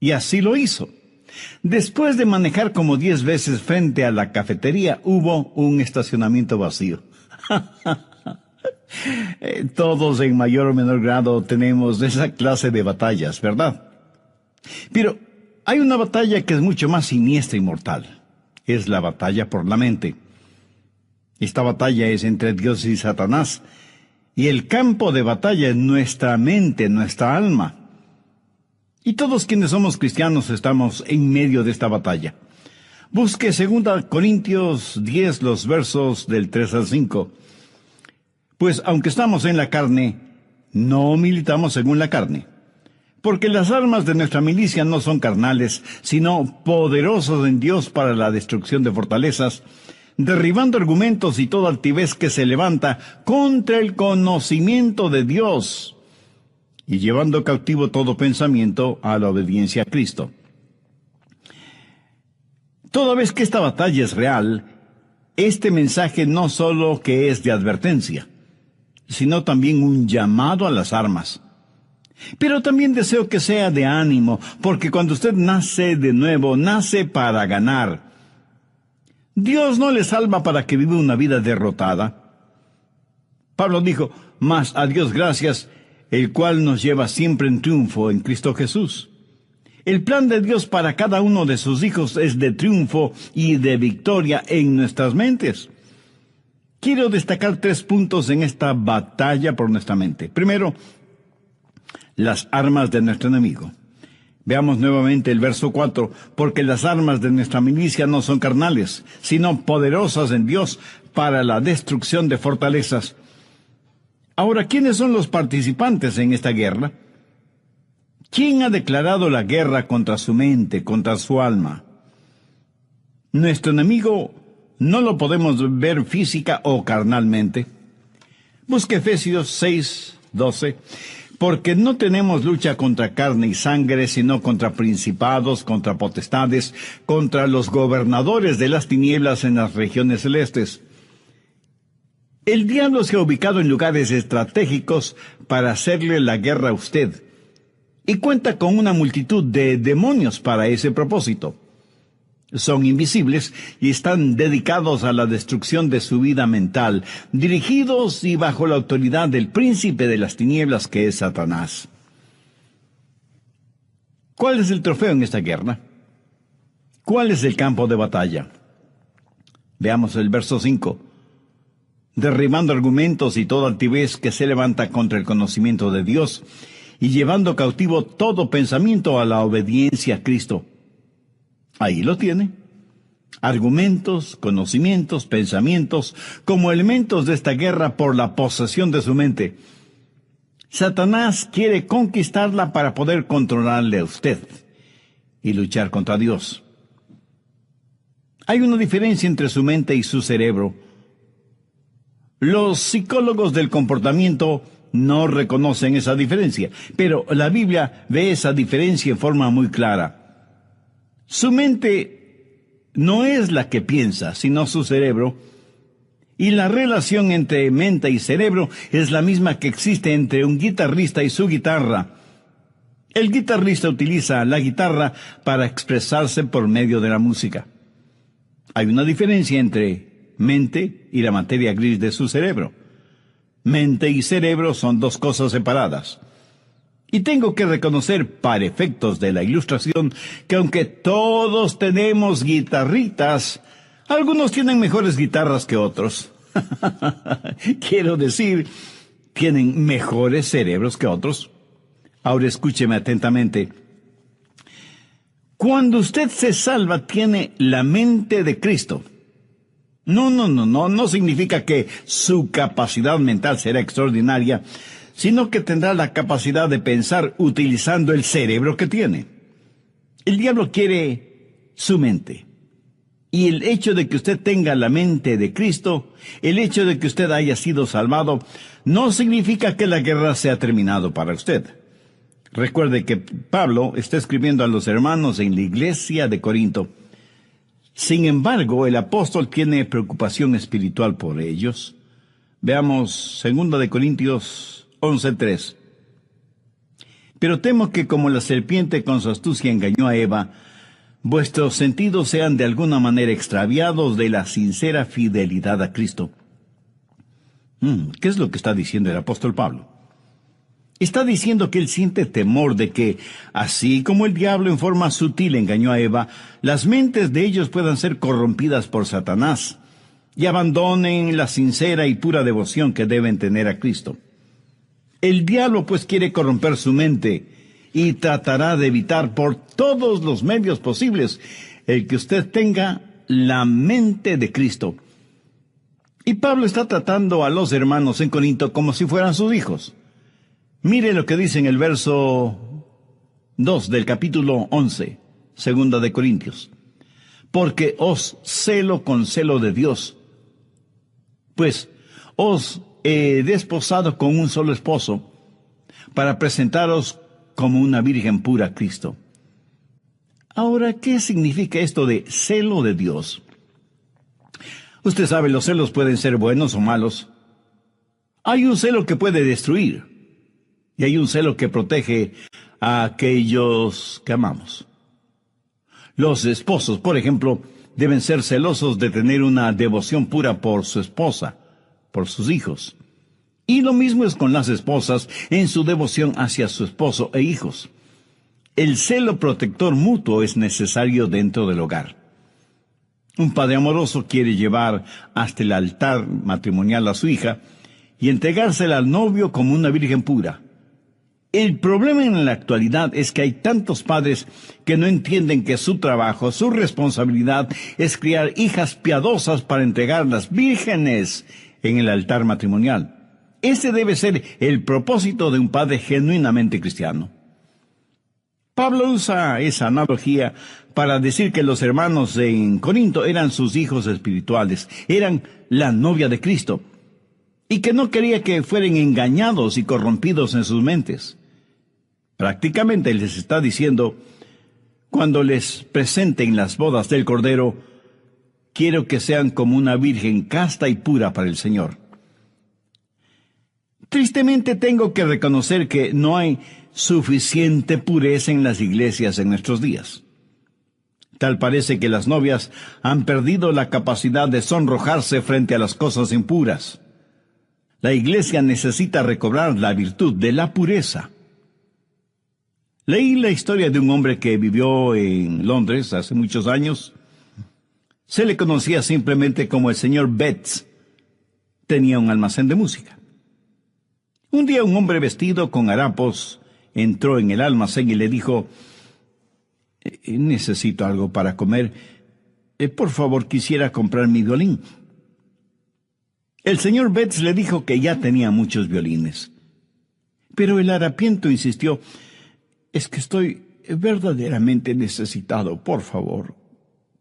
Y así lo hizo. Después de manejar como 10 veces frente a la cafetería, hubo un estacionamiento vacío. Todos en mayor o menor grado tenemos esa clase de batallas, ¿verdad? Pero hay una batalla que es mucho más siniestra y mortal. Es la batalla por la mente. Esta batalla es entre Dios y Satanás. Y el campo de batalla es nuestra mente, nuestra alma. Y todos quienes somos cristianos estamos en medio de esta batalla. Busque 2 Corintios 10, los versos del 3 al 5. Pues aunque estamos en la carne, no militamos según la carne. Porque las armas de nuestra milicia no son carnales, sino poderosas en Dios para la destrucción de fortalezas, derribando argumentos y toda altivez que se levanta contra el conocimiento de Dios, y llevando cautivo todo pensamiento a la obediencia a Cristo. Toda vez que esta batalla es real, este mensaje no solo que es de advertencia, sino también un llamado a las armas. Pero también deseo que sea de ánimo, porque cuando usted nace de nuevo, nace para ganar. Dios no le salva para que viva una vida derrotada. Pablo dijo, mas a Dios gracias, el cual nos lleva siempre en triunfo en Cristo Jesús. El plan de Dios para cada uno de sus hijos es de triunfo y de victoria en nuestras mentes. Quiero destacar 3 puntos en esta batalla por nuestra mente. Primero, las armas de nuestro enemigo. Veamos nuevamente el verso 4. Porque las armas de nuestra milicia no son carnales, sino poderosas en Dios para la destrucción de fortalezas. Ahora, ¿quiénes son los participantes en esta guerra? ¿Quién ha declarado la guerra contra su mente, contra su alma? Nuestro enemigo no lo podemos ver física o carnalmente. Busque Efesios 6:12. Porque no tenemos lucha contra carne y sangre, sino contra principados, contra potestades, contra los gobernadores de las tinieblas en las regiones celestes. El diablo se ha ubicado en lugares estratégicos para hacerle la guerra a usted, y cuenta con una multitud de demonios para ese propósito. Son invisibles y están dedicados a la destrucción de su vida mental, dirigidos y bajo la autoridad del príncipe de las tinieblas que es Satanás. ¿Cuál es el trofeo en esta guerra? ¿Cuál es el campo de batalla? Veamos el verso 5. Derribando argumentos y toda altivez que se levanta contra el conocimiento de Dios, y llevando cautivo todo pensamiento a la obediencia a Cristo. Ahí lo tiene. Argumentos, conocimientos, pensamientos, como elementos de esta guerra por la posesión de su mente. Satanás quiere conquistarla para poder controlarle a usted y luchar contra Dios. Hay una diferencia entre su mente y su cerebro. Los psicólogos del comportamiento no reconocen esa diferencia, pero la Biblia ve esa diferencia en forma muy clara. Su mente no es la que piensa, sino su cerebro, y la relación entre mente y cerebro es la misma que existe entre un guitarrista y su guitarra. El guitarrista utiliza la guitarra para expresarse por medio de la música. Hay una diferencia entre mente y la materia gris de su cerebro. Mente y cerebro son 2 cosas separadas. Y tengo que reconocer, para efectos de la ilustración, que aunque todos tenemos guitarritas, algunos tienen mejores guitarras que otros. Quiero decir, tienen mejores cerebros que otros. Ahora escúcheme atentamente. Cuando usted se salva, tiene la mente de Cristo. No significa que su capacidad mental será extraordinaria, sino que tendrá la capacidad de pensar utilizando el cerebro que tiene. El diablo quiere su mente. Y el hecho de que usted tenga la mente de Cristo, el hecho de que usted haya sido salvado, no significa que la guerra se ha terminado para usted. Recuerde que Pablo está escribiendo a los hermanos en la iglesia de Corinto. Sin embargo, el apóstol tiene preocupación espiritual por ellos. Veamos 2 Corintios 11:3. Pero temo que como la serpiente con su astucia engañó a Eva, vuestros sentidos sean de alguna manera extraviados de la sincera fidelidad a Cristo. ¿Qué es lo que está diciendo el apóstol Pablo? Está diciendo que él siente temor de que, así como el diablo en forma sutil engañó a Eva, las mentes de ellos puedan ser corrompidas por Satanás y abandonen la sincera y pura devoción que deben tener a Cristo. El diablo pues quiere corromper su mente y tratará de evitar por todos los medios posibles el que usted tenga la mente de Cristo. Y Pablo está tratando a los hermanos en Corinto como si fueran sus hijos. Mire lo que dice en el verso 2 del capítulo 11, segunda de Corintios. Porque os celo con celo de Dios, pues os he desposado con un solo esposo, para presentaros como una virgen pura a Cristo. Ahora, ¿qué significa esto de celo de Dios? Usted sabe, los celos pueden ser buenos o malos. Hay un celo que puede destruir, y hay un celo que protege a aquellos que amamos. Los esposos, por ejemplo, deben ser celosos de tener una devoción pura por su esposa, por sus hijos. Y lo mismo es con las esposas en su devoción hacia su esposo e hijos. El celo protector mutuo es necesario dentro del hogar. Un padre amoroso quiere llevar hasta el altar matrimonial a su hija y entregársela al novio como una virgen pura. El problema en la actualidad es que hay tantos padres que no entienden que su trabajo, su responsabilidad es criar hijas piadosas para entregarlas vírgenes en el altar matrimonial. Ese debe ser el propósito de un padre genuinamente cristiano. Pablo usa esa analogía para decir que los hermanos en Corinto eran sus hijos espirituales, eran la novia de Cristo, y que no quería que fueran engañados y corrompidos en sus mentes. Prácticamente les está diciendo, cuando les presenten las bodas del Cordero, quiero que sean como una virgen casta y pura para el Señor. Tristemente tengo que reconocer que no hay suficiente pureza en las iglesias en nuestros días. Tal parece que las novias han perdido la capacidad de sonrojarse frente a las cosas impuras. La iglesia necesita recobrar la virtud de la pureza. Leí la historia de un hombre que vivió en Londres hace muchos años. Se le conocía simplemente como el señor Betts. Tenía un almacén de música. Un día un hombre vestido con harapos entró en el almacén y le dijo, necesito algo para comer. Por favor, quisiera comprar mi violín. El señor Betts le dijo que ya tenía muchos violines. Pero el harapiento insistió, es que estoy verdaderamente necesitado. Por favor,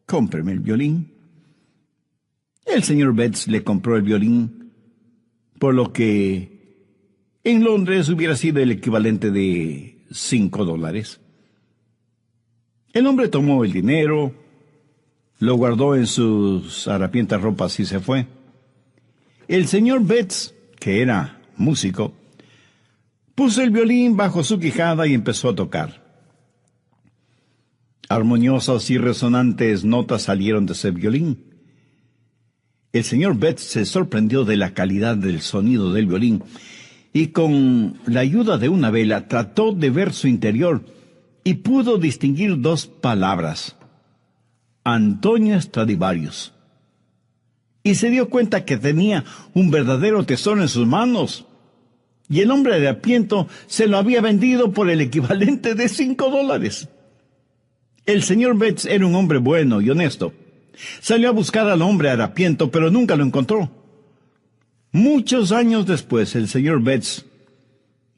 cómpreme el violín. El señor Betts le compró el violín, por lo que en Londres hubiera sido el equivalente de $5. El hombre tomó el dinero, lo guardó en sus harapientas ropas y se fue. El señor Betts, que era músico, puso el violín bajo su quijada y empezó a tocar. Armoniosas y resonantes notas salieron de ese violín. El señor Betts se sorprendió de la calidad del sonido del violín y con la ayuda de una vela trató de ver su interior y pudo distinguir dos palabras: Antonio Stradivarius. Y se dio cuenta que tenía un verdadero tesoro en sus manos. Y el hombre de harapiento se lo había vendido por el equivalente de $5. El señor Betts era un hombre bueno y honesto. Salió a buscar al hombre harapiento, pero nunca lo encontró. Muchos años después, el señor Betts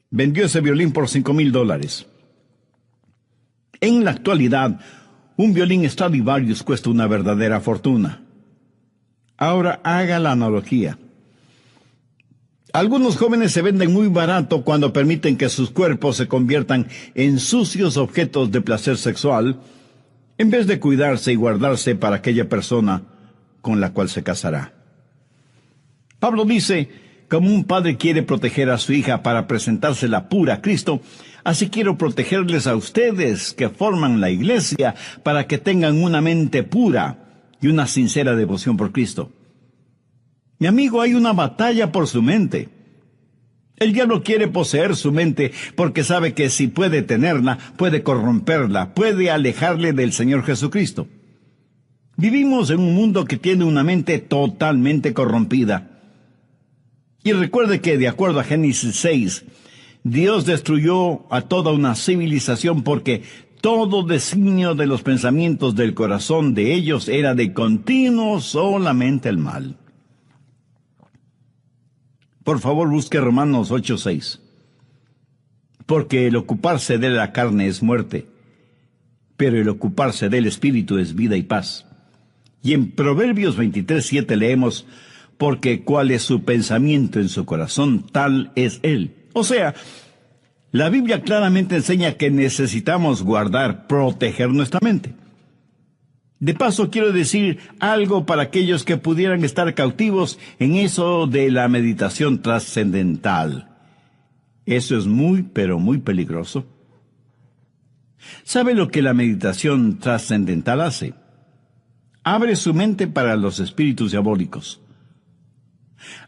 vendió ese violín por $5,000. En la actualidad, un violín Stradivarius cuesta una verdadera fortuna. Ahora haga la analogía. Algunos jóvenes se venden muy barato cuando permiten que sus cuerpos se conviertan en sucios objetos de placer sexual, en vez de cuidarse y guardarse para aquella persona con la cual se casará. Pablo dice, como un padre quiere proteger a su hija para presentársela pura a Cristo, Así quiero protegerles a ustedes que forman la iglesia para que tengan una mente pura y una sincera devoción por Cristo. Mi amigo, hay una batalla por su mente. El diablo quiere poseer su mente porque sabe que si puede tenerla, puede corromperla, puede alejarle del Señor Jesucristo. Vivimos en un mundo que tiene una mente totalmente corrompida. Y recuerde que, de acuerdo a Génesis 6, Dios destruyó a toda una civilización porque todo designio de los pensamientos del corazón de ellos era de continuo solamente el mal. Por favor, busque Romanos 8:6. Porque el ocuparse de la carne es muerte, pero el ocuparse del Espíritu es vida y paz. Y en Proverbios 23:7 leemos, porque cuál es su pensamiento en su corazón, tal es él. O sea, la Biblia claramente enseña que necesitamos guardar, proteger nuestra mente. De paso, quiero decir algo para aquellos que pudieran estar cautivos en eso de la meditación trascendental. Eso es muy, pero muy peligroso. ¿Sabe lo que la meditación trascendental hace? Abre su mente para los espíritus diabólicos.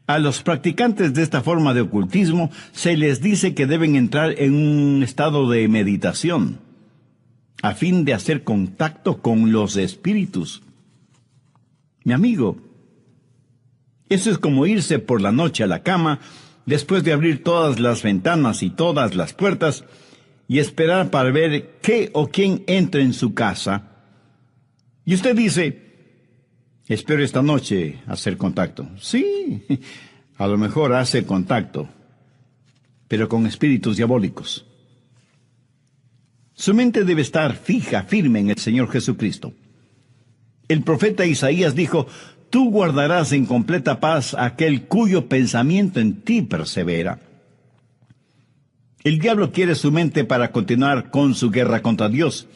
A los practicantes de esta forma de ocultismo se les dice que deben entrar en un estado de meditación, a fin de hacer contacto con los espíritus. Mi amigo, eso es como irse por la noche a la cama, después de abrir todas las ventanas y todas las puertas, y esperar para ver qué o quién entra en su casa. Y usted dice, espero esta noche hacer contacto. Sí, a lo mejor hace contacto, pero con espíritus diabólicos. Su mente debe estar fija, firme en el Señor Jesucristo. El profeta Isaías dijo, tú guardarás en completa paz a aquel cuyo pensamiento en ti persevera. El diablo quiere su mente para continuar con su guerra contra Dios.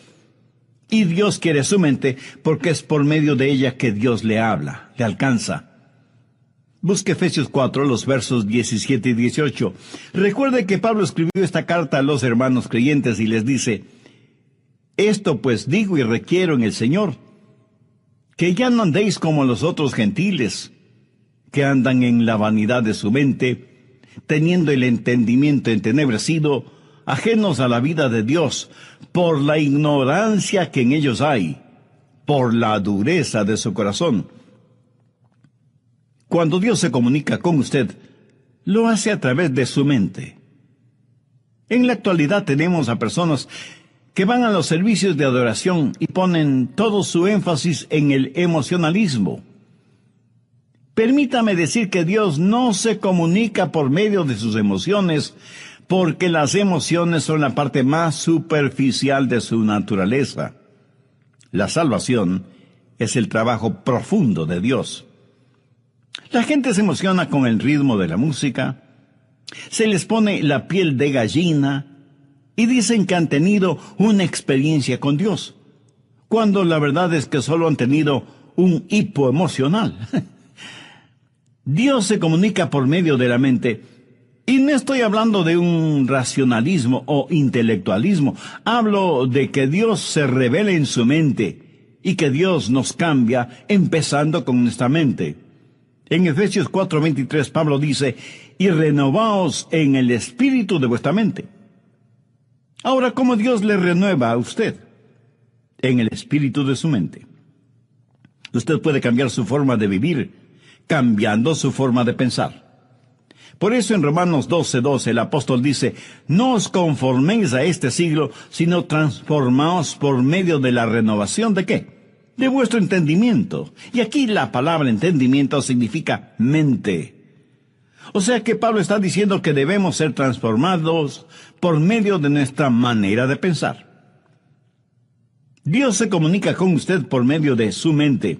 Y Dios quiere su mente porque es por medio de ella que Dios le habla, le alcanza. Busque Efesios 4, los versos 17 y 18. Recuerde que Pablo escribió esta carta a los hermanos creyentes y les dice, esto pues digo y requiero en el Señor, que ya no andéis como los otros gentiles, que andan en la vanidad de su mente, teniendo el entendimiento entenebrecido, ajenos a la vida de Dios, por la ignorancia que en ellos hay, por la dureza de su corazón. Cuando Dios se comunica con usted, lo hace a través de su mente. En la actualidad tenemos a personas que van a los servicios de adoración y ponen todo su énfasis en el emocionalismo. Permítame decir que Dios no se comunica por medio de sus emociones, porque las emociones son la parte más superficial de su naturaleza. La salvación es el trabajo profundo de Dios. La gente se emociona con el ritmo de la música, se les pone la piel de gallina y dicen que han tenido una experiencia con Dios, cuando la verdad es que solo han tenido un hipo emocional. Dios se comunica por medio de la mente, y no estoy hablando de un racionalismo o intelectualismo. Hablo de que Dios se revela en su mente y que Dios nos cambia empezando con nuestra mente. En Efesios 4:23 Pablo dice, y renovaos en el espíritu de vuestra mente. Ahora, ¿cómo Dios le renueva a usted? En el espíritu de su mente. Usted puede cambiar su forma de vivir, cambiando su forma de pensar. Por eso en Romanos 12:12 el apóstol dice, no os conforméis a este siglo, sino transformaos por medio de la renovación ¿de qué? De vuestro entendimiento. Y aquí la palabra entendimiento significa mente. O sea que Pablo está diciendo que debemos ser transformados por medio de nuestra manera de pensar. Dios se comunica con usted por medio de su mente.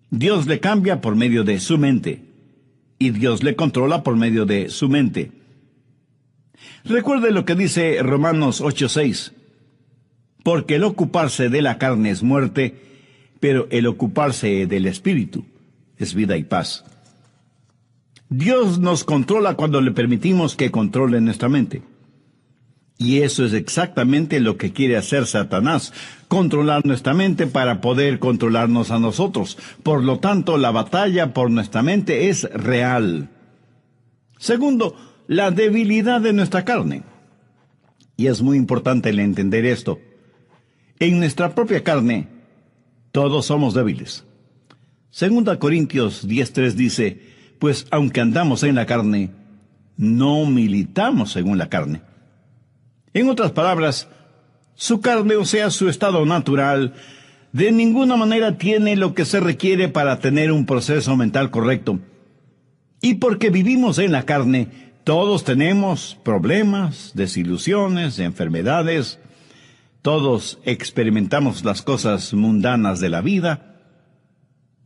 Dios le cambia por medio de su mente. Y Dios le controla por medio de su mente. Recuerde lo que dice Romanos 8:6. Porque el ocuparse de la carne es muerte, pero el ocuparse del espíritu es vida y paz. Dios nos controla cuando le permitimos que controle nuestra mente. Y eso es exactamente lo que quiere hacer Satanás, controlar nuestra mente para poder controlarnos a nosotros. Por lo tanto, la batalla por nuestra mente es real. Segundo, la debilidad de nuestra carne. Y es muy importante el entender esto. En nuestra propia carne, todos somos débiles. 2 Corintios 10:3 dice, pues aunque andamos en la carne, no militamos según la carne. En otras palabras, su carne, o sea, su estado natural, de ninguna manera tiene lo que se requiere para tener un proceso mental correcto. Y porque vivimos en la carne, todos tenemos problemas, desilusiones, enfermedades. Todos experimentamos las cosas mundanas de la vida.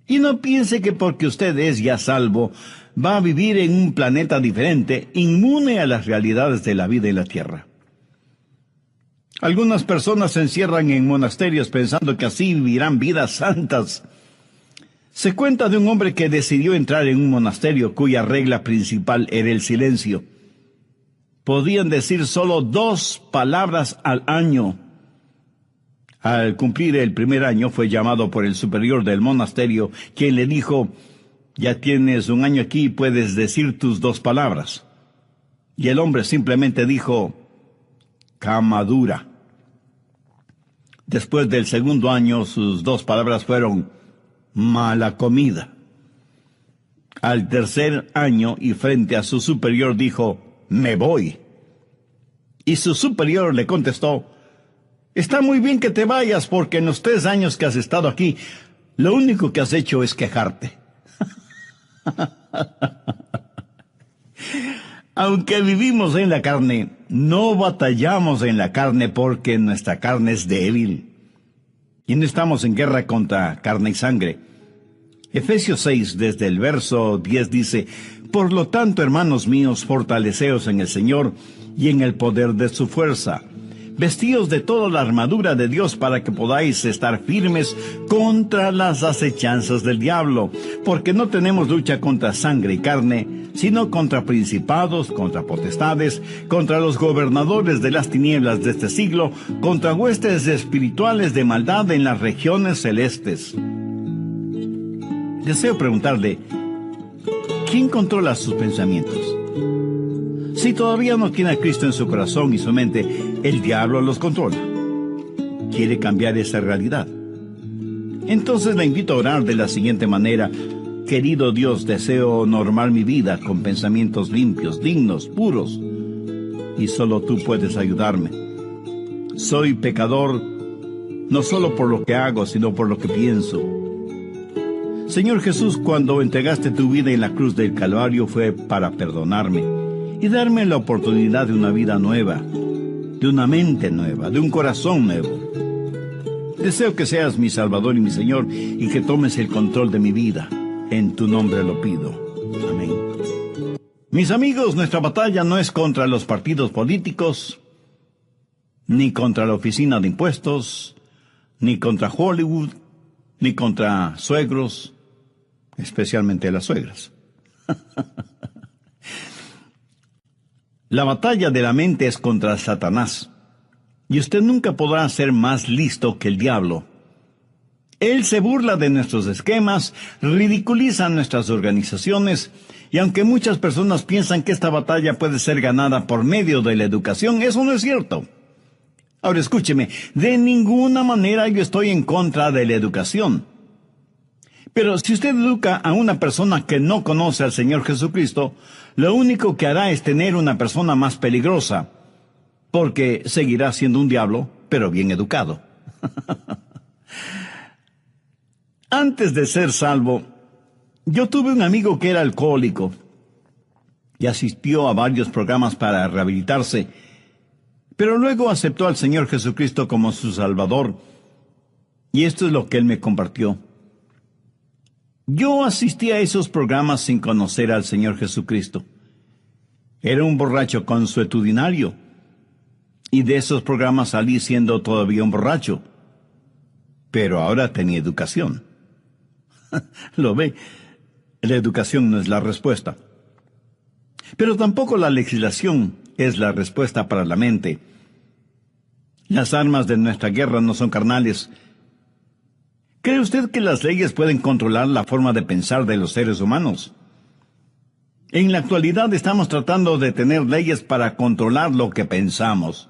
Y no piense que porque usted es ya salvo, va a vivir en un planeta diferente, inmune a las realidades de la vida en la tierra. Algunas personas se encierran en monasterios pensando que así vivirán vidas santas. Se cuenta de un hombre que decidió entrar en un monasterio cuya regla principal era el silencio. Podían decir solo 2 palabras al año. Al cumplir el primer año fue llamado por el superior del monasterio, quien le dijo, ya tienes 1 año aquí y puedes decir tus 2 palabras. Y el hombre simplemente dijo, cama dura. Después del segundo año, sus 2 palabras fueron, mala comida. Al tercer año, y frente a su superior, dijo, me voy. Y su superior le contestó, está muy bien que te vayas, porque en los 3 años que has estado aquí, lo único que has hecho es quejarte. Aunque vivimos en la carne, no batallamos en la carne porque nuestra carne es débil. Y no estamos en guerra contra carne y sangre. Efesios 6, desde el verso 10 dice, por lo tanto, hermanos míos, fortaleceos en el Señor y en el poder de su fuerza. Vestíos de toda la armadura de Dios para que podáis estar firmes contra las acechanzas del diablo, porque no tenemos lucha contra sangre y carne, sino contra principados, contra potestades, contra los gobernadores de las tinieblas de este siglo, contra huestes espirituales de maldad en las regiones celestes. Deseo preguntarle, ¿quién controla sus pensamientos? Si todavía no tiene a Cristo en su corazón y su mente, el diablo los controla. Quiere cambiar esa realidad. Entonces le invito a orar de la siguiente manera. Querido Dios, deseo normar mi vida con pensamientos limpios, dignos, puros. Y solo tú puedes ayudarme. Soy pecador, no solo por lo que hago, sino por lo que pienso. Señor Jesús, cuando entregaste tu vida en la cruz del Calvario fue para perdonarme y darme la oportunidad de una vida nueva, de una mente nueva, de un corazón nuevo. Deseo que seas mi Salvador y mi Señor y que tomes el control de mi vida. En tu nombre lo pido. Amén. Mis amigos, nuestra batalla no es contra los partidos políticos, ni contra la oficina de impuestos, ni contra Hollywood, ni contra suegros, especialmente las suegras. La batalla de la mente es contra Satanás, y usted nunca podrá ser más listo que el diablo. Él se burla de nuestros esquemas, ridiculiza nuestras organizaciones, y aunque muchas personas piensan que esta batalla puede ser ganada por medio de la educación, eso no es cierto. Ahora escúcheme, de ninguna manera yo estoy en contra de la educación. Pero si usted educa a una persona que no conoce al Señor Jesucristo, lo único que hará es tener una persona más peligrosa, porque seguirá siendo un diablo, pero bien educado. Antes de ser salvo, yo tuve un amigo que era alcohólico y asistió a varios programas para rehabilitarse, pero luego aceptó al Señor Jesucristo como su Salvador, y esto es lo que él me compartió. Yo asistí a esos programas sin conocer al Señor Jesucristo. Era un borracho consuetudinario, y de esos programas salí siendo todavía un borracho, pero ahora tenía educación. Lo ve, la educación no es la respuesta. Pero tampoco la legislación es la respuesta para la mente. Las armas de nuestra guerra no son carnales. ¿Cree usted que las leyes pueden controlar la forma de pensar de los seres humanos? En la actualidad estamos tratando de tener leyes para controlar lo que pensamos.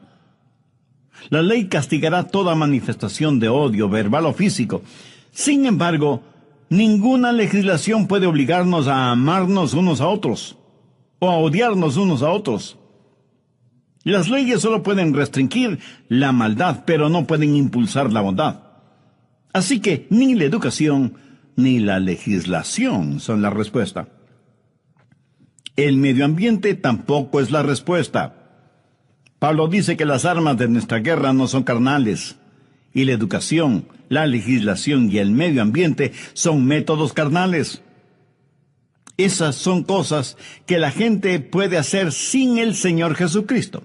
La ley castigará toda manifestación de odio, verbal o físico. Sin embargo, ninguna legislación puede obligarnos a amarnos unos a otros o a odiarnos unos a otros. Las leyes solo pueden restringir la maldad, pero no pueden impulsar la bondad. Así que ni la educación ni la legislación son la respuesta. El medio ambiente tampoco es la respuesta. Pablo dice que las armas de nuestra guerra no son carnales, y la educación, la legislación y el medio ambiente son métodos carnales. Esas son cosas que la gente puede hacer sin el Señor Jesucristo.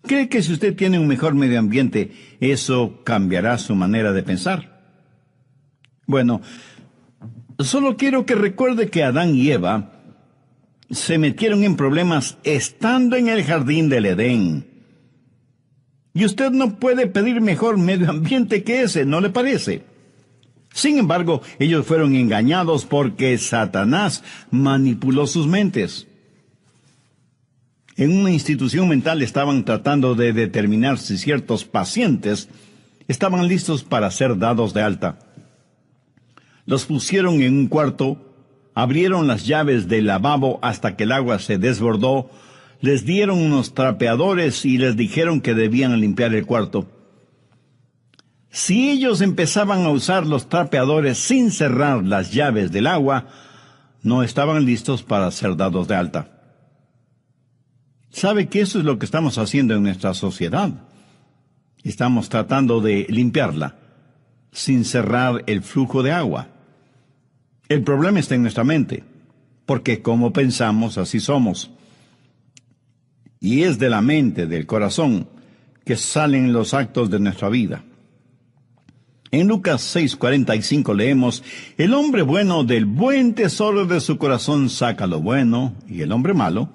¿Cree que si usted tiene un mejor medio ambiente, eso cambiará su manera de pensar? Bueno, solo quiero que recuerde que Adán y Eva se metieron en problemas estando en el jardín del Edén. Y usted no puede pedir mejor medio ambiente que ese, ¿no le parece? Sin embargo, ellos fueron engañados porque Satanás manipuló sus mentes. En una institución mental estaban tratando de determinar si ciertos pacientes estaban listos para ser dados de alta. Los pusieron en un cuarto, abrieron las llaves del lavabo hasta que el agua se desbordó, les dieron unos trapeadores y les dijeron que debían limpiar el cuarto. Si ellos empezaban a usar los trapeadores sin cerrar las llaves del agua, no estaban listos para ser dados de alta. ¿Sabe que eso es lo que estamos haciendo en nuestra sociedad? Estamos tratando de limpiarla, sin cerrar el flujo de agua. El problema está en nuestra mente, porque como pensamos, así somos. Y es de la mente, del corazón, que salen los actos de nuestra vida. En Lucas 6:45 leemos: el hombre bueno del buen tesoro de su corazón saca lo bueno, y el hombre malo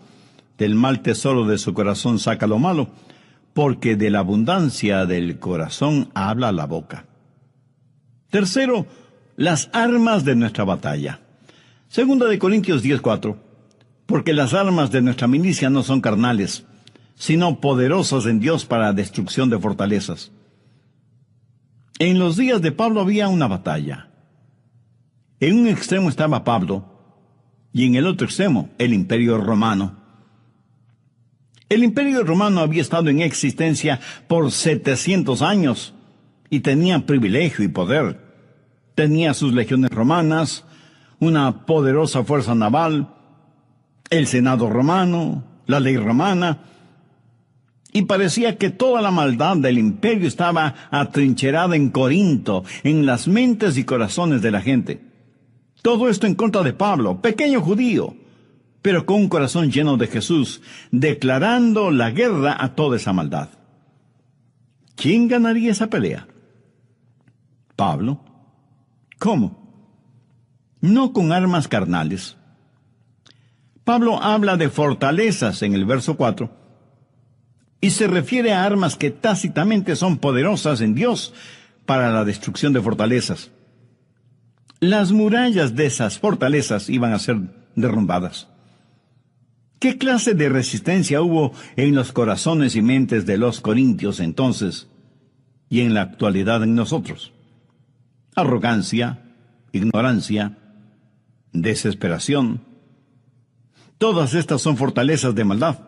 del mal tesoro de su corazón saca lo malo, porque de la abundancia del corazón habla la boca. Tercero, las armas de nuestra batalla. Segunda de Corintios 10:4, porque las armas de nuestra milicia no son carnales, sino poderosas en Dios para destrucción de fortalezas. En los días de Pablo había una batalla. En un extremo estaba Pablo, y en el otro extremo el Imperio Romano. El Imperio Romano había estado en existencia por 700 años, y tenía privilegio y poder. Tenía sus legiones romanas, una poderosa fuerza naval, el Senado romano, la ley romana, y parecía que toda la maldad del imperio estaba atrincherada en Corinto, en las mentes y corazones de la gente. Todo esto en contra de Pablo, pequeño judío, pero con un corazón lleno de Jesús, declarando la guerra a toda esa maldad. ¿Quién ganaría esa pelea? Pablo. ¿Cómo? No con armas carnales. Pablo habla de fortalezas en el verso 4, y se refiere a armas que tácitamente son poderosas en Dios para la destrucción de fortalezas. Las murallas de esas fortalezas iban a ser derrumbadas. ¿Qué clase de resistencia hubo en los corazones y mentes de los corintios entonces y en la actualidad en nosotros? Arrogancia, ignorancia, desesperación. Todas estas son fortalezas de maldad.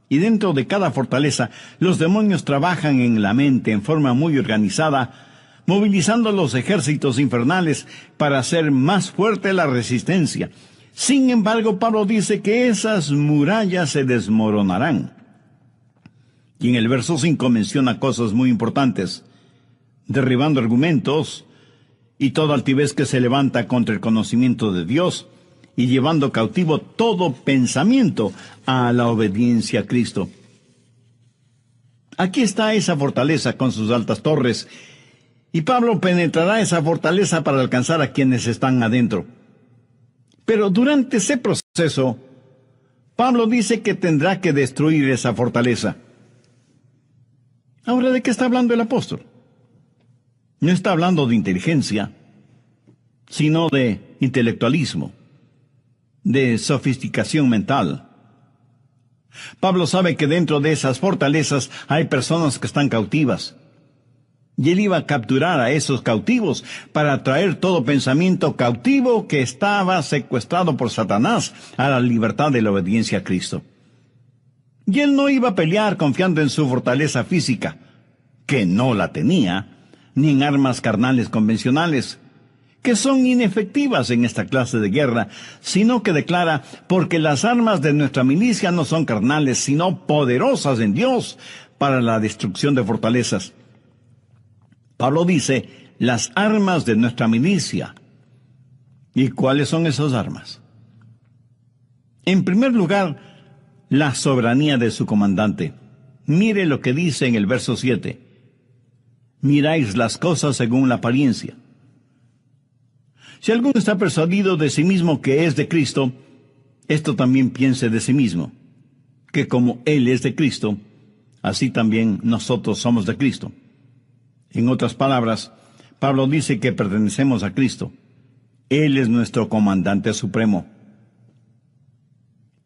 Y dentro de cada fortaleza, los demonios trabajan en la mente en forma muy organizada, movilizando los ejércitos infernales para hacer más fuerte la resistencia. Sin embargo, Pablo dice que esas murallas se desmoronarán. Y en el verso 5 menciona cosas muy importantes: derribando argumentos y toda altivez que se levanta contra el conocimiento de Dios, y llevando cautivo todo pensamiento a la obediencia a Cristo. Aquí está esa fortaleza con sus altas torres, y Pablo penetrará esa fortaleza para alcanzar a quienes están adentro. Pero durante ese proceso, Pablo dice que tendrá que destruir esa fortaleza. Ahora, ¿de qué está hablando el apóstol? No está hablando de inteligencia, sino de intelectualismo, de sofisticación mental. Pablo sabe que dentro de esas fortalezas hay personas que están cautivas. Y él iba a capturar a esos cautivos para traer todo pensamiento cautivo que estaba secuestrado por Satanás a la libertad de la obediencia a Cristo. Y él no iba a pelear confiando en su fortaleza física, que no la tenía, ni en armas carnales convencionales, que son inefectivas en esta clase de guerra, sino que declara, porque las armas de nuestra milicia no son carnales, sino poderosas en Dios para la destrucción de fortalezas. Pablo dice, las armas de nuestra milicia. ¿Y cuáles son esas armas? En primer lugar, la soberanía de su comandante. Mire lo que dice en el verso 7. Miráis las cosas según la apariencia. Si alguno está persuadido de sí mismo que es de Cristo, esto también piense de sí mismo, que como Él es de Cristo, así también nosotros somos de Cristo. En otras palabras, Pablo dice que pertenecemos a Cristo. Él es nuestro comandante supremo.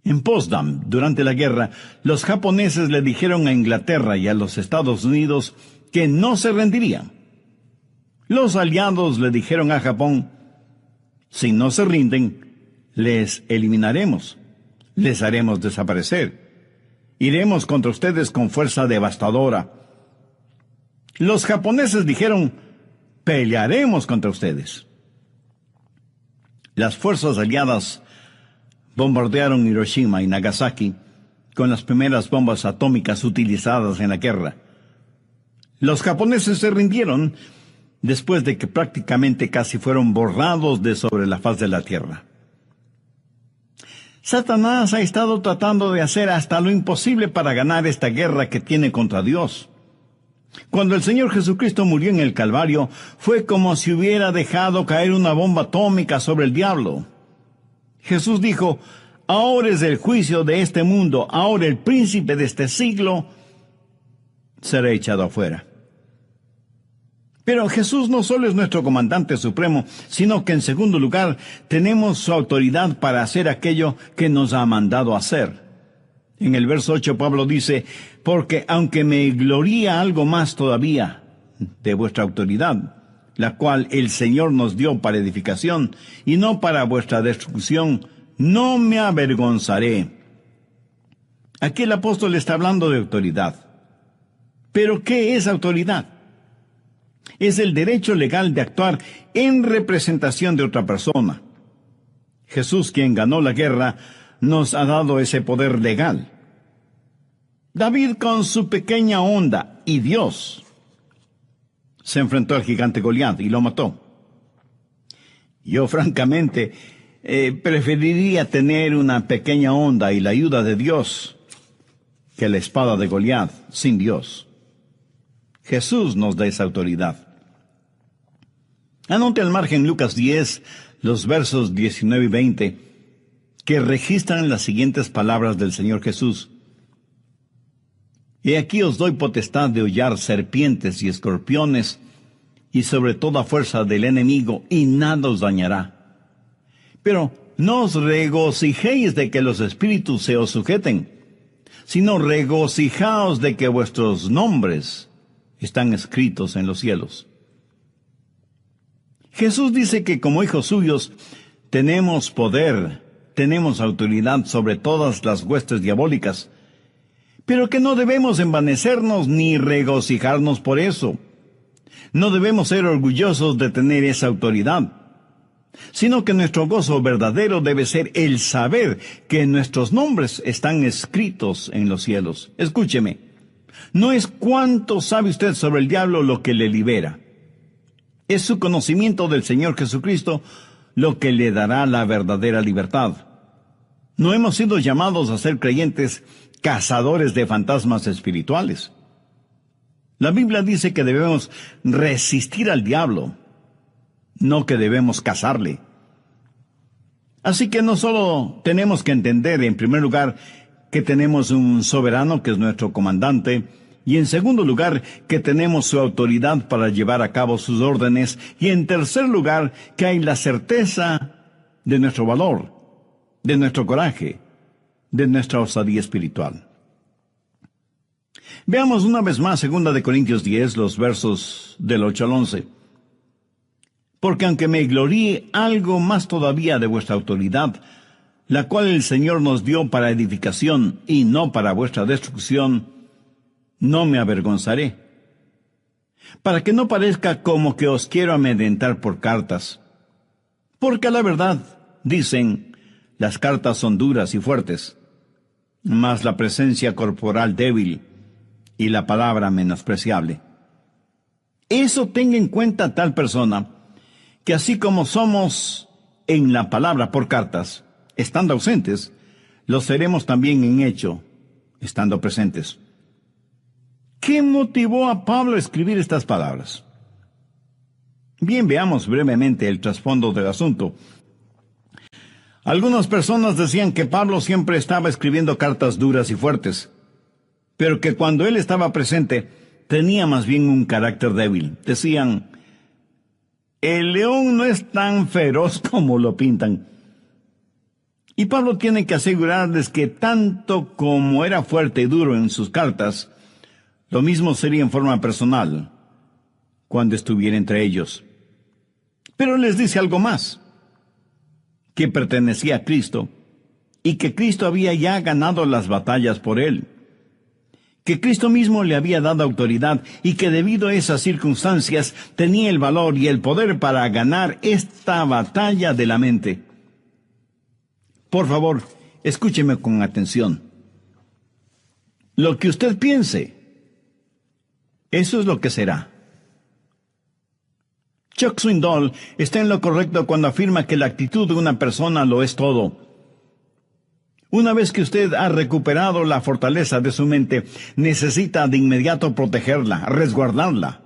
En Potsdam, durante la guerra, los japoneses le dijeron a Inglaterra y a los Estados Unidos que no se rendirían. Los aliados le dijeron a Japón, si no se rinden, les eliminaremos, les haremos desaparecer. Iremos contra ustedes con fuerza devastadora. Los japoneses dijeron, pelearemos contra ustedes. Las fuerzas aliadas bombardearon Hiroshima y Nagasaki con las primeras bombas atómicas utilizadas en la guerra. Los japoneses se rindieron después de que prácticamente casi fueron borrados de sobre la faz de la tierra. Satanás ha estado tratando de hacer hasta lo imposible para ganar esta guerra que tiene contra Dios. Cuando el Señor Jesucristo murió en el Calvario, fue como si hubiera dejado caer una bomba atómica sobre el diablo. Jesús dijo, ahora es el juicio de este mundo, ahora el príncipe de este siglo será echado afuera. Pero Jesús no solo es nuestro comandante supremo, sino que en segundo lugar tenemos su autoridad para hacer aquello que nos ha mandado hacer. En el verso 8 Pablo dice, porque aunque me gloría algo más todavía de vuestra autoridad, la cual el Señor nos dio para edificación y no para vuestra destrucción, no me avergonzaré. Aquí el apóstol está hablando de autoridad. ¿Pero qué es autoridad? Es el derecho legal de actuar en representación de otra persona. Jesús, quien ganó la guerra, nos ha dado ese poder legal. David, con su pequeña onda, y Dios, se enfrentó al gigante Goliat y lo mató. Yo, francamente, preferiría tener una pequeña onda y la ayuda de Dios que la espada de Goliat sin Dios. Jesús nos da esa autoridad. Anote al margen Lucas 10, los versos 19 y 20, que registran las siguientes palabras del Señor Jesús. He aquí os doy potestad de hollar serpientes y escorpiones, y sobre toda fuerza del enemigo, y nada os dañará. Pero no os regocijéis de que los espíritus se os sujeten, sino regocijaos de que vuestros nombres están escritos en los cielos. Jesús dice que como hijos suyos tenemos poder, tenemos autoridad sobre todas las huestes diabólicas, pero que no debemos envanecernos ni regocijarnos por eso. No debemos ser orgullosos de tener esa autoridad, sino que nuestro gozo verdadero debe ser el saber que nuestros nombres están escritos en los cielos. Escúcheme, no es cuánto sabe usted sobre el diablo lo que le libera. Es su conocimiento del Señor Jesucristo lo que le dará la verdadera libertad. No hemos sido llamados a ser creyentes cazadores de fantasmas espirituales. La Biblia dice que debemos resistir al diablo, no que debemos cazarle. Así que no solo tenemos que entender, en primer lugar, que tenemos un soberano que es nuestro comandante, Y en segundo lugar, que tenemos su autoridad para llevar a cabo sus órdenes. Y en tercer lugar, que hay la certeza de nuestro valor, de nuestro coraje, de nuestra osadía espiritual. Veamos una vez más 2 Corintios 10, los versos del 8 al 11. Porque aunque me gloríe algo más todavía de vuestra autoridad, la cual el Señor nos dio para edificación y no para vuestra destrucción, no me avergonzaré, para que no parezca como que os quiero amedrentar por cartas. Porque a la verdad, dicen, las cartas son duras y fuertes, mas la presencia corporal débil y la palabra menospreciable. Eso tenga en cuenta tal persona, que así como somos en la palabra por cartas, estando ausentes, lo seremos también en hecho, estando presentes. ¿Qué motivó a Pablo a escribir estas palabras? Bien, veamos brevemente el trasfondo del asunto. Algunas personas decían que Pablo siempre estaba escribiendo cartas duras y fuertes, pero que cuando él estaba presente, tenía más bien un carácter débil. Decían, el león no es tan feroz como lo pintan. Y Pablo tiene que asegurarles que tanto como era fuerte y duro en sus cartas, lo mismo sería en forma personal, cuando estuviera entre ellos. Pero les dice algo más, que pertenecía a Cristo, y que Cristo había ya ganado las batallas por él, que Cristo mismo le había dado autoridad, y que debido a esas circunstancias tenía el valor y el poder para ganar esta batalla de la mente. Por favor, escúcheme con atención. Lo que usted piense, eso es lo que será. Chuck Swindoll está en lo correcto cuando afirma que la actitud de una persona lo es todo. Una vez que usted ha recuperado la fortaleza de su mente, necesita de inmediato protegerla, resguardarla.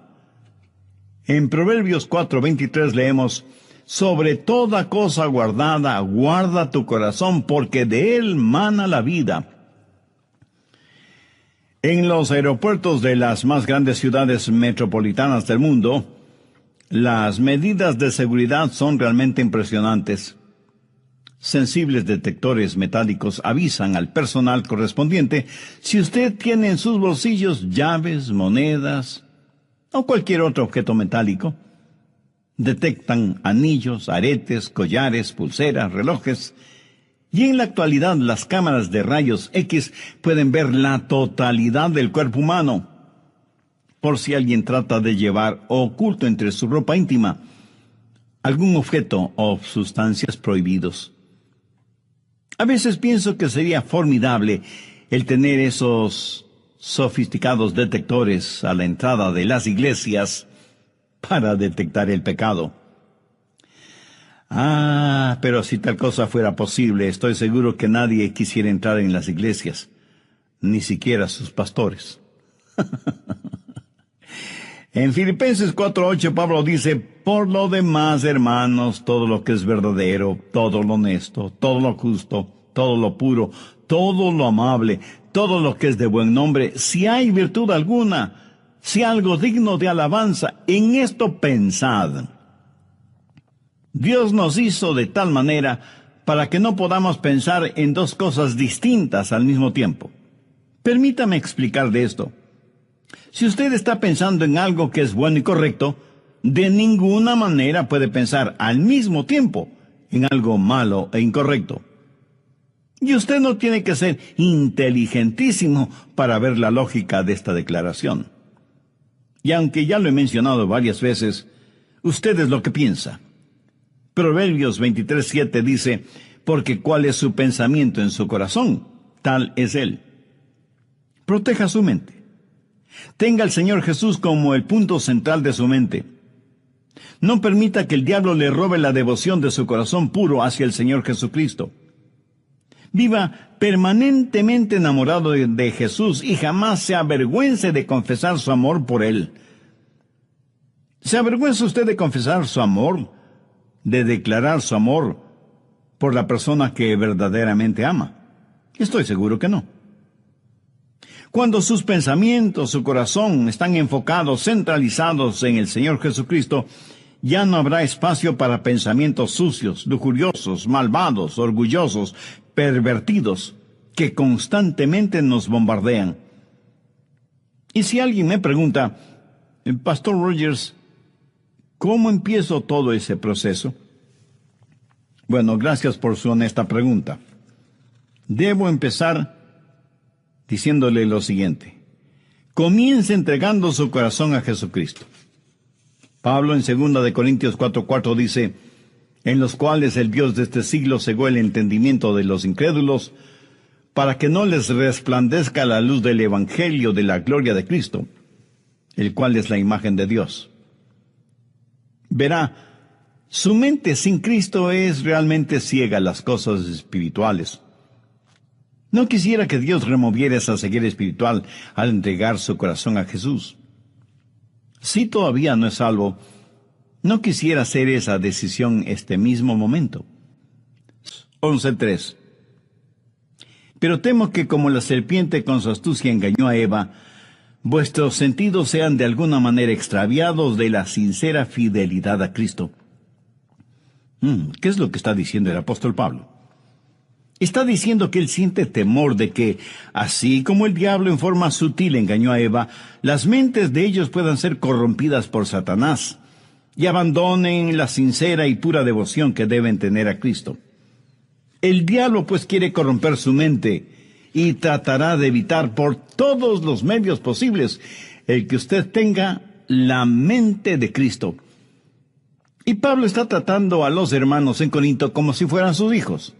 En Proverbios 4:23 leemos, sobre toda cosa guardada, guarda tu corazón, porque de él mana la vida. En los aeropuertos de las más grandes ciudades metropolitanas del mundo, las medidas de seguridad son realmente impresionantes. Sensibles detectores metálicos avisan al personal correspondiente si usted tiene en sus bolsillos llaves, monedas o cualquier otro objeto metálico. Detectan anillos, aretes, collares, pulseras, relojes. Y en la actualidad las cámaras de rayos X pueden ver la totalidad del cuerpo humano, por si alguien trata de llevar oculto entre su ropa íntima algún objeto o sustancias prohibidos. A veces pienso que sería formidable el tener esos sofisticados detectores a la entrada de las iglesias para detectar el pecado. Pero si tal cosa fuera posible, estoy seguro que nadie quisiera entrar en las iglesias, ni siquiera sus pastores. En Filipenses 4:8 Pablo dice, por lo demás, hermanos, todo lo que es verdadero, todo lo honesto, todo lo justo, todo lo puro, todo lo amable, todo lo que es de buen nombre, si hay virtud alguna, si algo digno de alabanza, en esto pensad. Dios nos hizo de tal manera para que no podamos pensar en dos cosas distintas al mismo tiempo. Permítame explicar de esto. Si usted está pensando en algo que es bueno y correcto, de ninguna manera puede pensar al mismo tiempo en algo malo e incorrecto. Y usted no tiene que ser inteligentísimo para ver la lógica de esta declaración. Y aunque ya lo he mencionado varias veces, usted es lo que piensa. Proverbios 23:7 dice, porque cuál es su pensamiento en su corazón, tal es él. Proteja su mente. Tenga al Señor Jesús como el punto central de su mente. No permita que el diablo le robe la devoción de su corazón puro hacia el Señor Jesucristo. Viva permanentemente enamorado de Jesús y jamás se avergüence de confesar su amor por Él. ¿Se avergüenza usted de confesar su amor, de declarar su amor por la persona que verdaderamente ama? Estoy seguro que no. Cuando sus pensamientos, su corazón están enfocados, centralizados en el Señor Jesucristo, ya no habrá espacio para pensamientos sucios, lujuriosos, malvados, orgullosos, pervertidos, que constantemente nos bombardean. Y si alguien me pregunta, Pastor Rogers, ¿cómo empiezo todo ese proceso? Bueno, gracias por su honesta pregunta. Debo empezar diciéndole lo siguiente. Comience entregando su corazón a Jesucristo. Pablo en 2 de Corintios 4:4 dice, en los cuales el Dios de este siglo cegó el entendimiento de los incrédulos, para que no les resplandezca la luz del Evangelio de la gloria de Cristo, el cual es la imagen de Dios. Verá, su mente sin Cristo es realmente ciega a las cosas espirituales. No quisiera que Dios removiera esa ceguera espiritual al entregar su corazón a Jesús. Si todavía no es salvo, no quisiera hacer esa decisión este mismo momento. 11:3. Pero temo que como la serpiente con su astucia engañó a Eva, vuestros sentidos sean de alguna manera extraviados de la sincera fidelidad a Cristo. ¿Qué es lo que está diciendo el apóstol Pablo? Está diciendo que él siente temor de que, así como el diablo en forma sutil engañó a Eva, las mentes de ellos puedan ser corrompidas por Satanás y abandonen la sincera y pura devoción que deben tener a Cristo. El diablo pues quiere corromper su mente y tratará de evitar por todos los medios posibles el que usted tenga la mente de Cristo. Y Pablo está tratando a los hermanos en Corinto como si fueran sus hijos.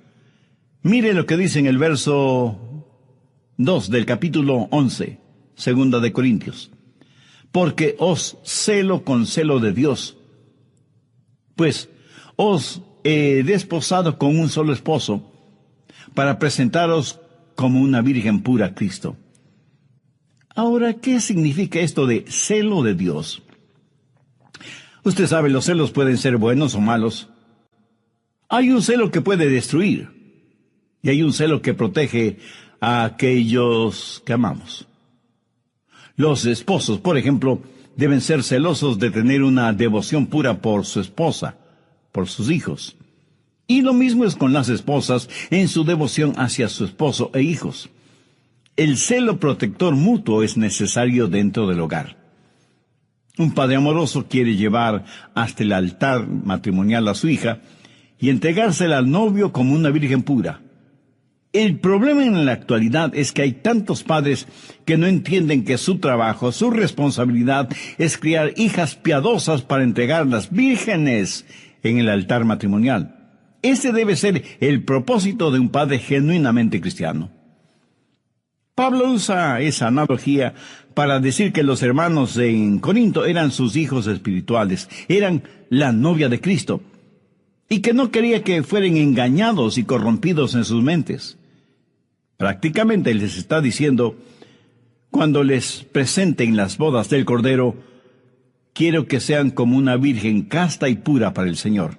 Mire lo que dice en el verso 2 del capítulo 11, 2 de Corintios. Porque os celo con celo de Dios, pues os he desposado con un solo esposo, para presentaros como una virgen pura a Cristo. Ahora, ¿qué significa esto de celo de Dios? Usted sabe, los celos pueden ser buenos o malos. Hay un celo que puede destruir. Y hay un celo que protege a aquellos que amamos. Los esposos, por ejemplo, deben ser celosos de tener una devoción pura por su esposa, por sus hijos. Y lo mismo es con las esposas en su devoción hacia su esposo e hijos. El celo protector mutuo es necesario dentro del hogar. Un padre amoroso quiere llevar hasta el altar matrimonial a su hija y entregársela al novio como una virgen pura. El problema en la actualidad es que hay tantos padres que no entienden que su trabajo, su responsabilidad es criar hijas piadosas para entregarlas vírgenes en el altar matrimonial. Ese debe ser el propósito de un padre genuinamente cristiano. Pablo usa esa analogía para decir que los hermanos en Corinto eran sus hijos espirituales, eran la novia de Cristo, y que no quería que fueran engañados y corrompidos en sus mentes. Prácticamente les está diciendo, cuando les presenten las bodas del Cordero, quiero que sean como una virgen casta y pura para el Señor.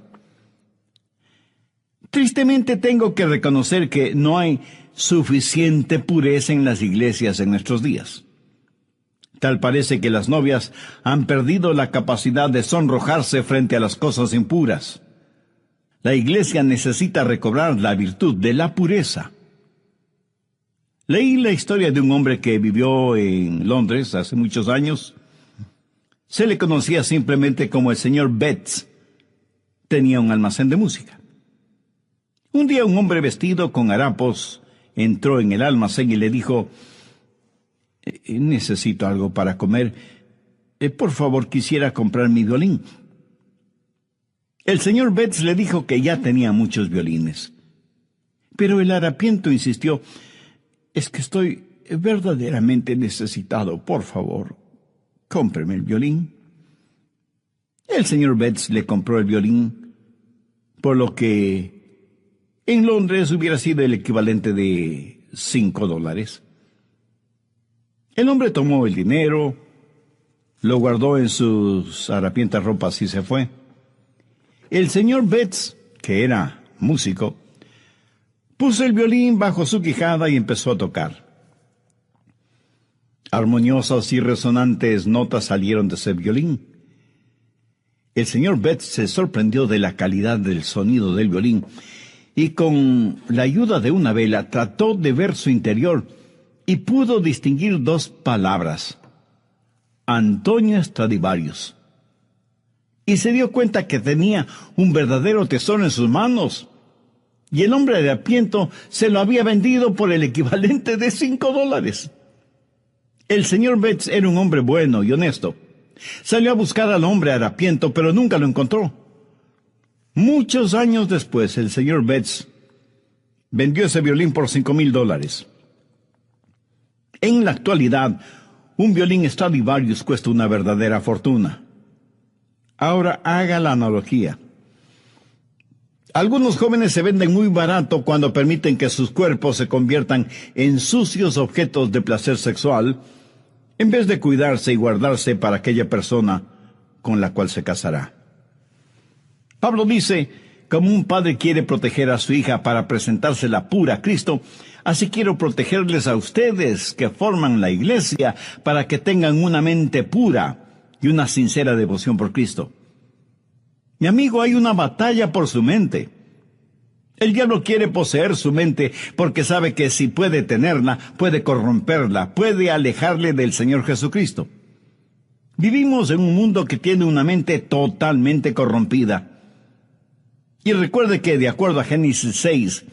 Tristemente tengo que reconocer que no hay suficiente pureza en las iglesias en nuestros días. Tal parece que las novias han perdido la capacidad de sonrojarse frente a las cosas impuras. La iglesia necesita recobrar la virtud de la pureza. Leí la historia de un hombre que vivió en Londres hace muchos años. Se le conocía simplemente como el señor Betts. Tenía un almacén de música. Un día un hombre vestido con harapos entró en el almacén y le dijo, necesito algo para comer. Por favor, quisiera comprar mi violín. El señor Betts le dijo que ya tenía muchos violines. Pero el harapiento insistió, es que estoy verdaderamente necesitado. Por favor, cómpreme el violín. El señor Betts le compró el violín, por lo que en Londres hubiera sido el equivalente de $5. El hombre tomó el dinero, lo guardó en sus harapientas ropas y se fue. El señor Betts, que era músico, puso el violín bajo su quijada y empezó a tocar. Armoniosas y resonantes notas salieron de ese violín. El señor Betts se sorprendió de la calidad del sonido del violín y con la ayuda de una vela trató de ver su interior y pudo distinguir dos palabras: Antonio Stradivarius. Y se dio cuenta que tenía un verdadero tesoro en sus manos. Y el hombre de Harapiento se lo había vendido por el equivalente de $5. El señor Betts era un hombre bueno y honesto. Salió a buscar al hombre harapiento, pero nunca lo encontró. Muchos años después, el señor Betts vendió ese violín por $5,000. En la actualidad, un violín Stradivarius cuesta una verdadera fortuna. Ahora haga la analogía. Algunos jóvenes se venden muy barato cuando permiten que sus cuerpos se conviertan en sucios objetos de placer sexual, en vez de cuidarse y guardarse para aquella persona con la cual se casará. Pablo dice, como un padre quiere proteger a su hija para presentársela pura a Cristo, así quiero protegerles a ustedes que forman la iglesia para que tengan una mente pura y una sincera devoción por Cristo. Mi amigo, hay una batalla por su mente. El diablo quiere poseer su mente porque sabe que si puede tenerla, puede corromperla, puede alejarle del Señor Jesucristo. Vivimos en un mundo que tiene una mente totalmente corrompida. Y recuerde que, de acuerdo a Génesis 6,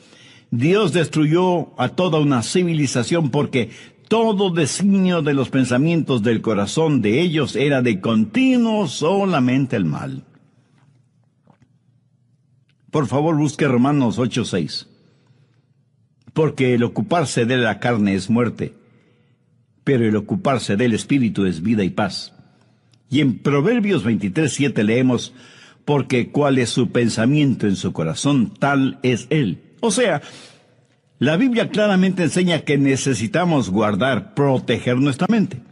Dios destruyó a toda una civilización porque todo designio de los pensamientos del corazón de ellos era de continuo solamente el mal. Por favor, busque Romanos 8:6. Porque el ocuparse de la carne es muerte, pero el ocuparse del Espíritu es vida y paz. Y en Proverbios 23:7 leemos, porque cuál es su pensamiento en su corazón, tal es él. O sea, la Biblia claramente enseña que necesitamos guardar, proteger nuestra mente.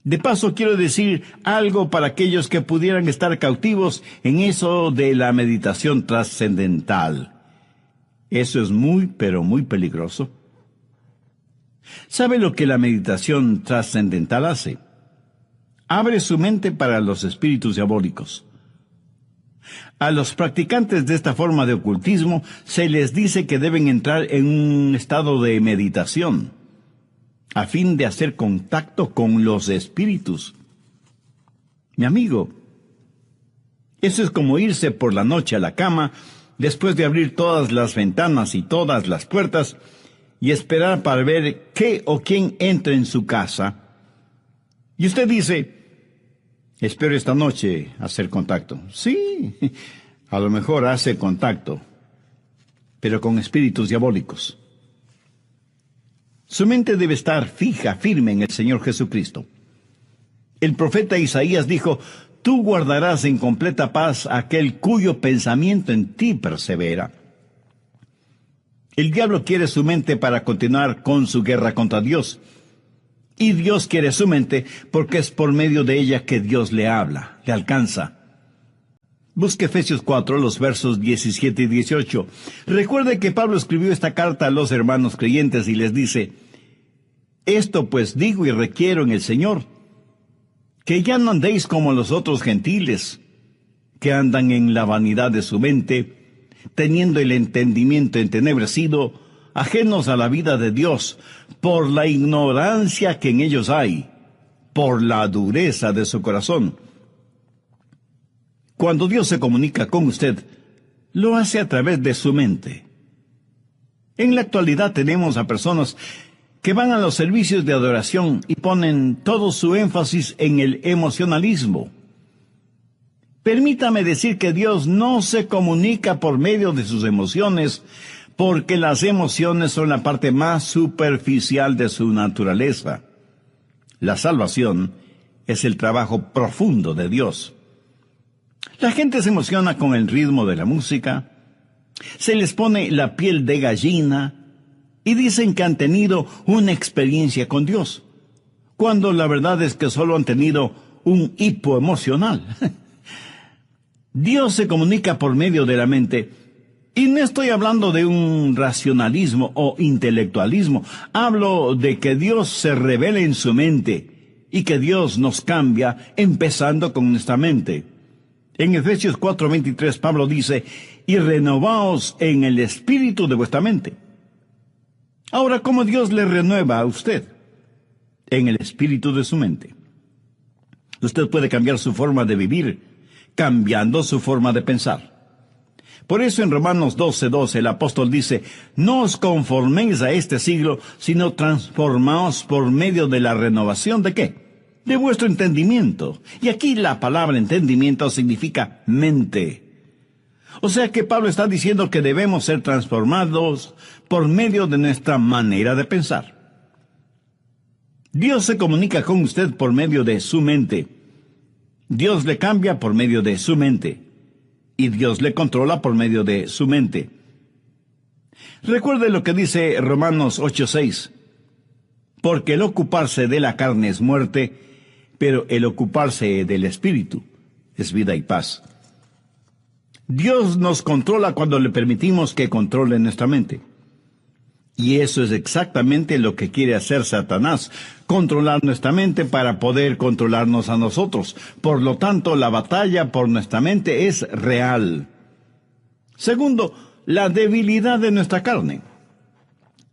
De paso, quiero decir algo para aquellos que pudieran estar cautivos en eso de la meditación trascendental. Eso es muy, pero muy peligroso. ¿Sabe lo que la meditación trascendental hace? Abre su mente para los espíritus diabólicos. A los practicantes de esta forma de ocultismo se les dice que deben entrar en un estado de meditación, a fin de hacer contacto con los espíritus. Mi amigo, eso es como irse por la noche a la cama, después de abrir todas las ventanas y todas las puertas, y esperar para ver qué o quién entra en su casa. Y usted dice, espero esta noche hacer contacto. Sí, a lo mejor hace contacto, pero con espíritus diabólicos. Su mente debe estar fija, firme en el Señor Jesucristo. El profeta Isaías dijo, tú guardarás en completa paz a aquel cuyo pensamiento en ti persevera. El diablo quiere su mente para continuar con su guerra contra Dios. Y Dios quiere su mente porque es por medio de ella que Dios le habla, le alcanza. Busque Efesios 4, los versos 17 y 18. Recuerde que Pablo escribió esta carta a los hermanos creyentes y les dice, esto pues digo y requiero en el Señor, que ya no andéis como los otros gentiles, que andan en la vanidad de su mente, teniendo el entendimiento entenebrecido, ajenos a la vida de Dios, por la ignorancia que en ellos hay, por la dureza de su corazón. Cuando Dios se comunica con usted, lo hace a través de su mente. En la actualidad tenemos a personas que van a los servicios de adoración y ponen todo su énfasis en el emocionalismo. Permítame decir que Dios no se comunica por medio de sus emociones, porque las emociones son la parte más superficial de su naturaleza. La salvación es el trabajo profundo de Dios. La gente se emociona con el ritmo de la música, se les pone la piel de gallina y dicen que han tenido una experiencia con Dios, cuando la verdad es que solo han tenido un hipo emocional. Dios se comunica por medio de la mente, Y no estoy hablando de un racionalismo o intelectualismo. Hablo de que Dios se revela en su mente y que Dios nos cambia empezando con nuestra mente. En Efesios 4:23 Pablo dice, y renovaos en el espíritu de vuestra mente. Ahora, ¿cómo Dios le renueva a usted? En el espíritu de su mente. Usted puede cambiar su forma de vivir, cambiando su forma de pensar. Por eso en Romanos 12:12 el apóstol dice, no os conforméis a este siglo, sino transformaos por medio de la renovación ¿de qué? De vuestro entendimiento. Y aquí la palabra entendimiento significa mente. O sea que Pablo está diciendo que debemos ser transformados por medio de nuestra manera de pensar. Dios se comunica con usted por medio de su mente. Dios le cambia por medio de su mente. Y Dios le controla por medio de su mente. Recuerde lo que dice Romanos 8:6. Porque el ocuparse de la carne es muerte, pero el ocuparse del espíritu es vida y paz. Dios nos controla cuando le permitimos que controle nuestra mente. Y eso es exactamente lo que quiere hacer Satanás, controlar nuestra mente para poder controlarnos a nosotros. Por lo tanto, la batalla por nuestra mente es real. Segundo, la debilidad de nuestra carne.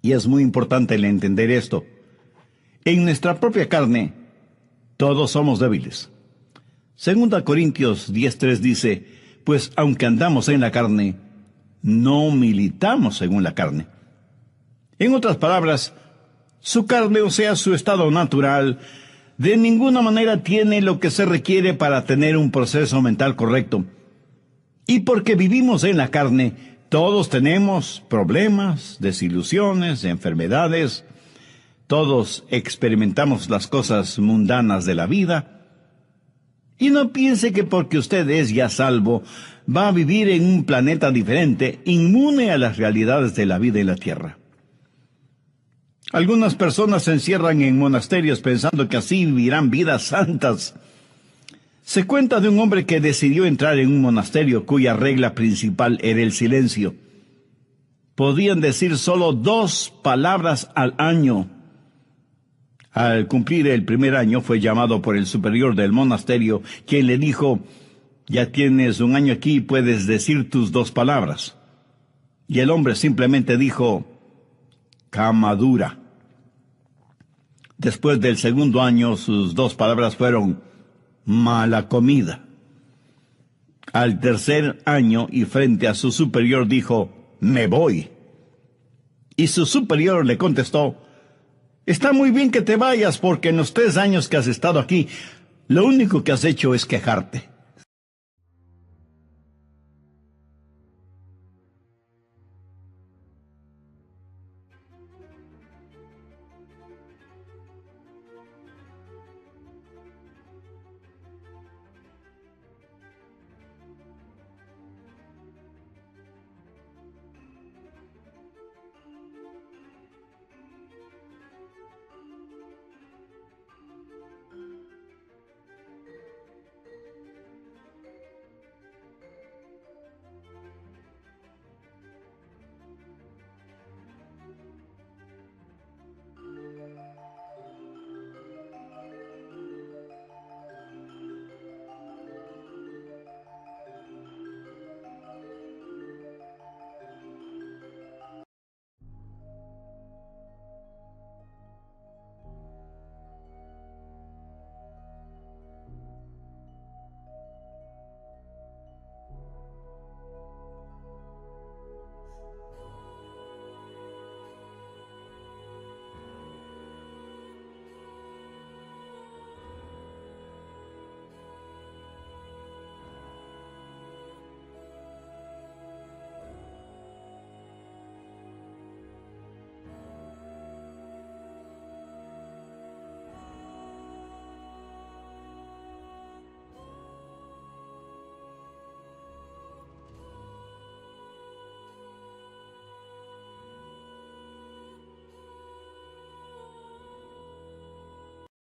Y es muy importante el entender esto. En nuestra propia carne, todos somos débiles. 2 Corintios 10:3 dice, pues aunque andamos en la carne, no militamos según la carne. En otras palabras, su carne, o sea, su estado natural, de ninguna manera tiene lo que se requiere para tener un proceso mental correcto. Y porque vivimos en la carne, todos tenemos problemas, desilusiones, enfermedades. Todos experimentamos las cosas mundanas de la vida. Y no piense que porque usted es ya salvo, va a vivir en un planeta diferente, inmune a las realidades de la vida en la tierra. Algunas personas se encierran en monasterios pensando que así vivirán vidas santas. Se cuenta de un hombre que decidió entrar en un monasterio cuya regla principal era el silencio. Podían decir solo 2 palabras al año. Al cumplir el primer año fue llamado por el superior del monasterio, quien le dijo, ya tienes 1 año aquí y puedes decir tus 2 palabras. Y el hombre simplemente dijo, cama dura. Después del segundo año, sus 2 palabras fueron, mala comida. Al tercer año, y frente a su superior, dijo, me voy. Y su superior le contestó, está muy bien que te vayas, porque en los 3 años que has estado aquí, lo único que has hecho es quejarte.